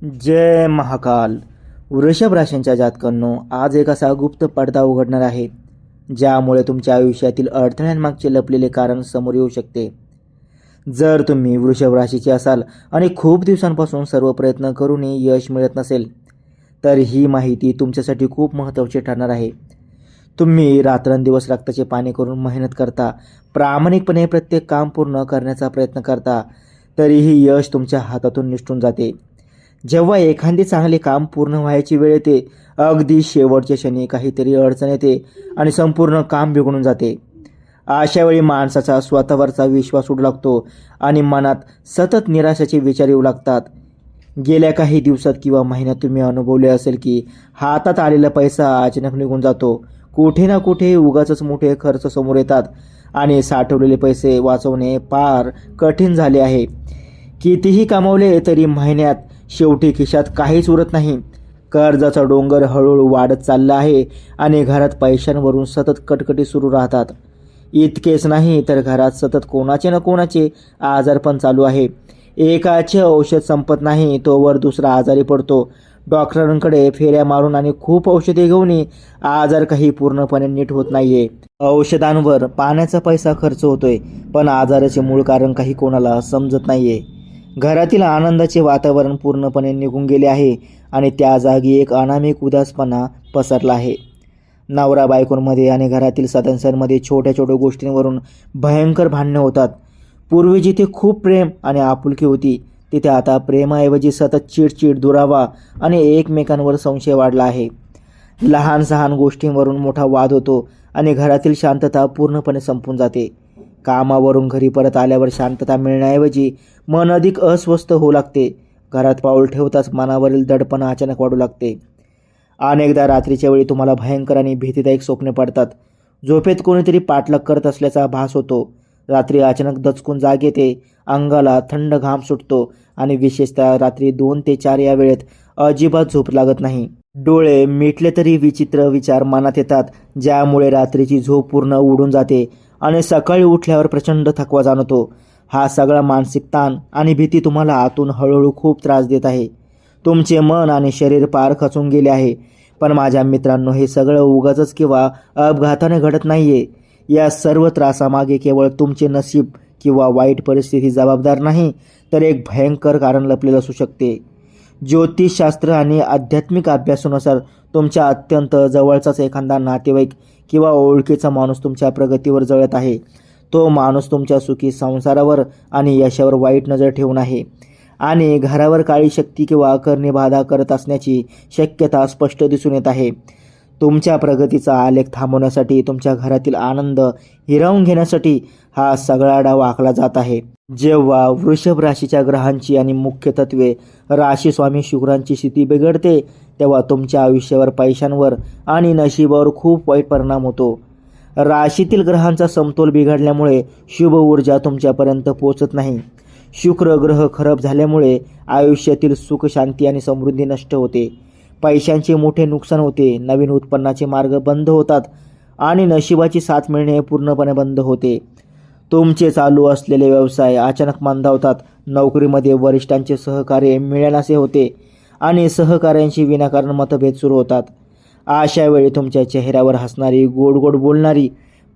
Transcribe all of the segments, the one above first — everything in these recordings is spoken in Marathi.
जय महाकाल. वृषभ राशींच्या जातकांनो, आज एक असा गुप्त पडदा उघडणार आहे ज्यामुळे तुमच्या आयुष्यातील अडथळ्यांमागचे लपलेले कारण समोर येऊ शकते. जर तुम्ही वृषभ राशीचे असाल आणि खूप दिवसांपासून सर्व प्रयत्न करूनही यश मिळत नसेल तर ही माहिती तुमच्यासाठी खूप महत्त्वाची ठरणार आहे. तुम्ही रात्रंदिवस रक्ताचे पाणी करून मेहनत करता, प्रामाणिकपणे प्रत्येक काम पूर्ण करण्याचा प्रयत्न करता, तरीही यश तुमच्या हातातून निसटून जाते. जेव्हा एखादे चांगले काम पूर्ण व्हायची वेळ येते, अगदी शेवटच्या क्षणी काहीतरी अडचण येते आणि संपूर्ण काम बिघडून जाते. अशा वेळी माणसाचा स्वतःवरचा विश्वास उडू लागतो आणि मनात सतत निराशेचे विचार येऊ लागतात. गेल्या काही दिवसात किंवा महिन्यात तुम्ही अनुभवले असेल की हातात आलेला पैसा अचानक निघून जातो. कुठे ना कुठे उगाचच मोठे खर्च समोर येतात आणि साठवलेले पैसे वाचवणे फार कठीण झाले आहे. कितीही कमावले तरी महिन्यात शेवटी खिशात काहीच उरत नाही. कर्जाचा डोंगर हळूहळू वाढत चालला आहे आणि घरात पैशांवरून सतत कटकटी सुरू राहतात. इतकेच नाही तर घरात सतत कोणाचे ना कोणाचे आजारपण चालू आहे. एकाचे औषध संपत नाही तोवर दुसरा आजारी पडतो. डॉक्टरांकडे फेऱ्या मारून आणि खूप औषधे घेऊनही आजार काही पूर्णपणे नीट होत नाहीये. औषधांवर पाण्याचा पैसा खर्च होतोय, पण आजाराचे मूळ कारण काही कोणाला समजत नाहीये. घरातील आनंदाचे वातावरण पूर्णपणे निघून गेले आहे आणि त्या जागी एक अनामिक उदासपणा पसरला आहे. नवरा बायकोंमध्ये आणि घरातील सदस्यांमध्ये छोट्या छोट्या गोष्टींवरून भयंकर भांडणे होतात. पूर्वी जिथे खूप प्रेम आणि आपुलकी होती तिथे आता प्रेमाऐवजी सतत चिडचिड, दुरावा आणि एकमेकांवर संशय वाढला आहे. लहान सहान गोष्टींवरून मोठा वाद होतो आणि घरातील शांतता पूर्णपणे संपून जाते. कामावरून घरी परत आल्यावर शांतता मिळण्याऐवजी मन अधिक अस्वस्थ होऊ लागते. घरात पाऊल ठेवताच मनावरील दडपण अचानक वाढू लागते. अनेकदा रात्रीच्या वेळी तुम्हाला भयंकर आणि भीतीदायक स्वप्ने पडतात. झोपेत कोणीतरी पाठलाग करत असल्याचा भास होतो. रात्री अचानक दचकून जाग येते, अंगाला थंड घाम सुटतो आणि विशेषतः रात्री 2 ते 4 या वेळेत अजिबात झोप लागत नाही. डोळे मिटले तरी विचित्र विचार मनात येतात, ज्यामुळे रात्रीची झोप पूर्ण उडून जाते आणि सकाळी उठल्यावर प्रचंड थकवा जाणवतो. हा सगळा मानसिक ताण आणि भीती तुम्हाला आतून हळूहळू खूप त्रास देत आहे. तुमचे मन आणि शरीर पार खचून गेले आहे. पण माझ्या मित्रांनो, हे सगळं उगाचच किंवा अपघाताने घडत नाहीये. या सर्व त्रासामागे केवळ तुमचे नशीब किंवा वाईट परिस्थिती जबाबदार नाही, तर एक भयंकर कारण लपलेलं असू शकते. ज्योतिषशास्त्र आणि आध्यात्मिक अभ्यासानुसार तुमच्या अत्यंत जवळचाच एखादा नातेवाईक किंवा ओळखीचा माणूस तुमच्या प्रगतीवर जळत आहे. तो माणूस तुमच्या सुखी संसारावर आणि यशावर वाईट नजर ठेवून आहे आणि घरावर काळी शक्ती किंवा करणी बाधा करत असण्याची शक्यता स्पष्ट दिसून येत आहे. तुमच्या प्रगतीचा आलेख थांबवण्यासाठी, तुमच्या घरातील आनंद हिरावून घेण्यासाठी हा सगळा डाव आखला जात आहे. जेव्हा वृषभ राशीच्या ग्रहांची आणि मुख्य तत्वे राशी स्वामी शुक्रांची स्थिती बिघडते तेव्हा तुमच्या आयुष्यावर, पैशांवर आणि नशिबावर खूप वाईट परिणाम होतो. राशीतील ग्रहांचा समतोल बिघडल्यामुळे शुभ ऊर्जा तुमच्यापर्यंत पोहोचत नाही. शुक्र ग्रह खराब झाल्यामुळे आयुष्यातील सुख, शांती आणि समृद्धी नष्ट होते. पैशांचे मोठे नुकसान होते. नवीन उत्पन्नाचे मार्ग बंद होतात आणि नशिबाची साथ मिळणे पूर्णपणे बंद होते. तुमचे चालू असलेले व्यवसाय अचानक मंदावतात. नोकरीमध्ये वरिष्ठांचे सहकार्य मिळेनासे होते आणि सहकाऱ्यांशी विनाकारण मतभेद सुरू होतात. अशा वेळी तुमच्या चेहऱ्यावर हसणारी, गोड गोड बोलणारी,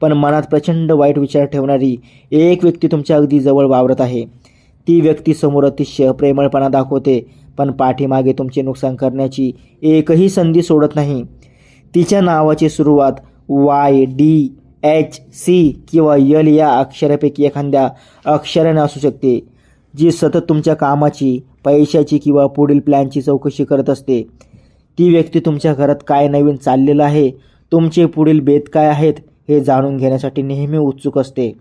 पण मनात प्रचंड वाईट विचार ठेवणारी एक व्यक्ती तुमच्या अगदी जवळ वावरत आहे. ती व्यक्ती समोर अतिशय प्रेमळपणा दाखवते, पण पाठीमागे तुमचे नुकसान करण्याची एकही संधी सोडत नाही. तिच्या नावाची सुरुवात YDHC किंवा L या अक्षरापैकी एखाद्या अक्षराने असू शकते, जी सतत तुमच्या कामाची, पैशाची किंवा पुढील प्लॅनची चौकशी करत असते. ती व्यक्ती तुमच्या घरात काय नवीन चाललेलं आहे, तुमचे पुढील बेत काय आहेत हे जाणून घेण्यासाठी नेहमी उत्सुक असते.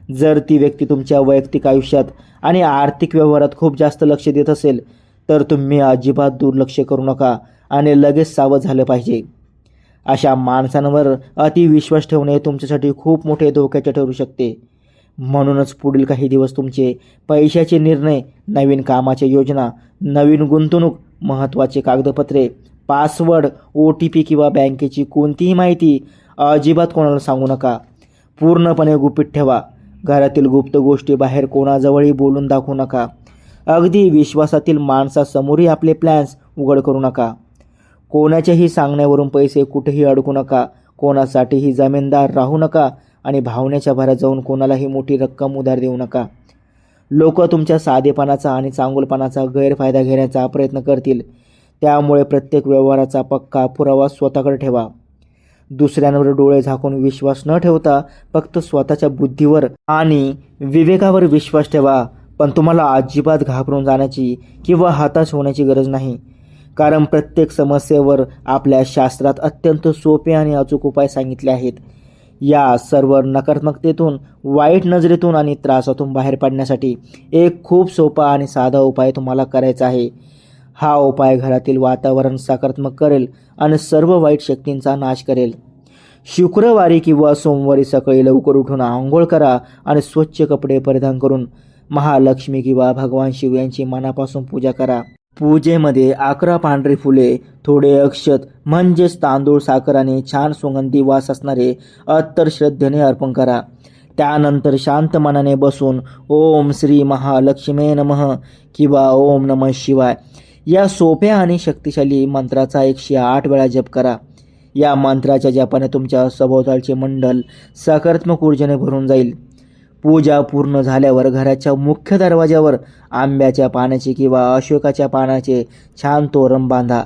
जर ती व्यक्ती तुमच्या वैयक्तिक आयुष्यात आणि आर्थिक व्यवहारात खूप जास्त लक्ष देत असेल तर तुम्ही अजिबात दुर्लक्ष करू नका आणि लगेच सावध झालं पाहिजे. अशा माणसांवर अतिविश्वास ठेवणे तुमच्यासाठी खूप मोठे धोक्याचे ठरू शकते. म्हणूनच पुढील काही दिवस तुमचे पैशाचे निर्णय, नवीन कामाच्या योजना, नवीन गुंतवणूक, महत्त्वाचे कागदपत्रे, पासवर्ड, OTP किंवा बँकेची कोणतीही माहिती अजिबात कोणाला सांगू नका. पूर्णपणे गुपित ठेवा. घरातील गुप्त गोष्टी बाहेर कोणाजवळही बोलून दाखवू नका. अगदी विश्वासातील माणसासमोरही आपले प्लॅन्स उघड करू नका. कोणाच्याही सांगण्यावरून पैसे कुठेही अडकू नका. कोणासाठीही जमीनदार राहू नका आणि भावनेच्या भरात जाऊन कोणालाही मोठी रक्कम उधार देऊ नका. लोक तुमच्या साधेपणाचा आणि चांगुलपणाचा गैरफायदा घेण्याचा प्रयत्न करतील. त्यामुळे प्रत्येक व्यवहाराचा पक्का पुरावा स्वतःकडे ठेवा. दुसऱ्यांवर डोळे झाकून विश्वास न ठेवता फक्त स्वतःच्या बुद्धीवर आणि विवेकावर विश्वास ठेवा. पण तुम्हाला अजिबात घाबरून जाण्याची किंवा हताश होण्याची गरज नाही. कारण प्रत्येक समस्येवर आपल्या शास्त्रात अत्यंत सोपे आणि अचूक उपाय सांगितले आहेत. या सर्व नकारात्मकतेतून, वाईट नजरेतून आणि त्रासातून बाहेर पडण्यासाठी एक खूप सोपा आणि साधा उपाय तुम्हाला करायचा आहे. हा उपाय घरातील वातावरण सकारात्मक करेल आणि सर्व वाईट शक्तींचा नाश करेल. शुक्रवारी किंवा सोमवारी सकाळी लवकर उठून आंघोळ करा आणि स्वच्छ कपडे परिधान करून महालक्ष्मी किंवा भगवान शिव यांची मनापासून पूजा करा. पूजेमध्ये 11 पांढरी फुले, थोडे अक्षत म्हणजेच तांदूळ, साखर आणि छान सुगंधी वास असणारे अत्तर श्रद्धेने अर्पण करा. त्यानंतर शांत मनाने बसून ओम श्री महालक्ष्मी नमः किंवा ओम नमः शिवाय या सोप्या आणि शक्तिशाली मंत्राचा 108 वेळा जप करा. या मंत्राच्या जपाने तुमच्या सभोवतालचे मंडल सकारात्मक ऊर्जेने भरून जाईल. पूजा पूर्ण झाल्यावर घराच्या मुख्य दरवाज्यावर आंब्याच्या पानाचे किंवा अशोकाच्या पानाचे छान तोरण बांधा.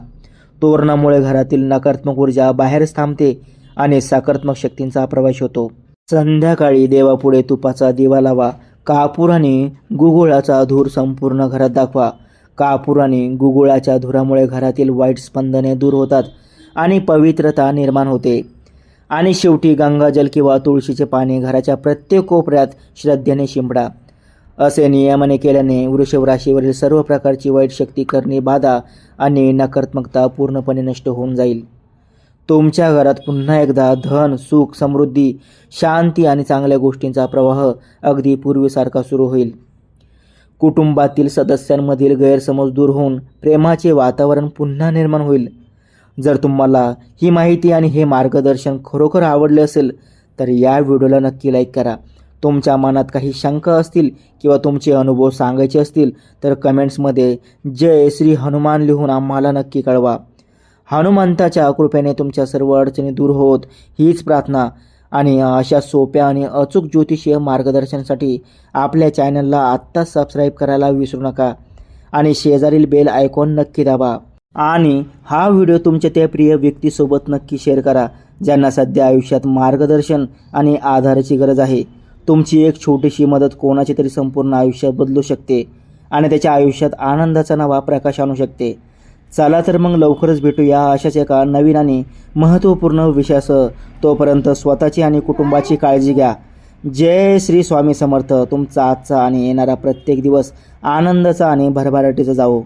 तोरणामुळे घरातील नकारात्मक ऊर्जा बाहेरच थांबते आणि सकारात्मक शक्तींचा प्रवेश होतो. संध्याकाळी देवापुढे तुपाचा दिवा लावा. कापूर आणि गुगुळाचा धूर संपूर्ण घरात दाखवा. कापूर आणि गुगुळाच्या धुरामुळे घरातील वाईट स्पंदने दूर होतात आणि पवित्रता निर्माण होते. आणि शेवटी गंगाजल किंवा तुळशीचे पाणी घराच्या प्रत्येक कोपऱ्यात श्रद्धेने शिंपडा. असे नियमाने केल्याने वृषभ राशीवरील सर्व प्रकारची वाईट शक्ती, करणी, बाधा आणि नकारात्मकता पूर्णपणे नष्ट होऊन जाईल. तुमच्या घरात पुन्हा एकदा धन, सुख, समृद्धी, शांती आणि चांगल्या गोष्टींचा प्रवाह अगदी पूर्वीसारखा सुरू होईल. कुटुंबातील सदस्यांमधील गैरसमज दूर होऊन प्रेमाचे वातावरण पुन्हा निर्माण होईल. जर तुम्हाला ही माहिती आणि हे मार्गदर्शन खरोखर आवडले असेल तर या व्हिडिओला नक्की लाईक करा. तुमच्या मनात काही शंका असतील किंवा तुमचे अनुभव सांगायचे असतील तर कमेंट्समध्ये जय श्री हनुमान लिहून आम्हाला नक्की कळवा. हनुमंताच्या कृपेने तुमच्या सर्व अडचणी दूर होत हीच प्रार्थना. आणि अशा सोप्या आणि अचूक ज्योतिषीय मार्गदर्शनासाठी आपल्या चॅनलला आत्ताच सबस्क्राईब करायला विसरू नका आणि शेजारील बेल आयकॉन नक्की दाबा. आणि हा व्हिडिओ तुमच्या त्या प्रिय व्यक्तीसोबत नक्की शेअर करा ज्यांना सध्या आयुष्यात मार्गदर्शन आणि आधाराची गरज आहे. तुमची एक छोटीशी मदत कोणाचे तरी संपूर्ण आयुष्य बदलू शकते आणि त्याच्या आयुष्यात आनंदाचा नवा प्रकाश आणू शकते. चला तर मग लवकरच भेटूया अशाच एका नवीन आणि महत्त्वपूर्ण विषयासह. तोपर्यंत स्वतःची आणि कुटुंबाची काळजी घ्या. जय श्री स्वामी समर्थ. तुमचा आजचा आणि येणारा प्रत्येक दिवस आनंदाचा आणि भरभराटीचा जावो.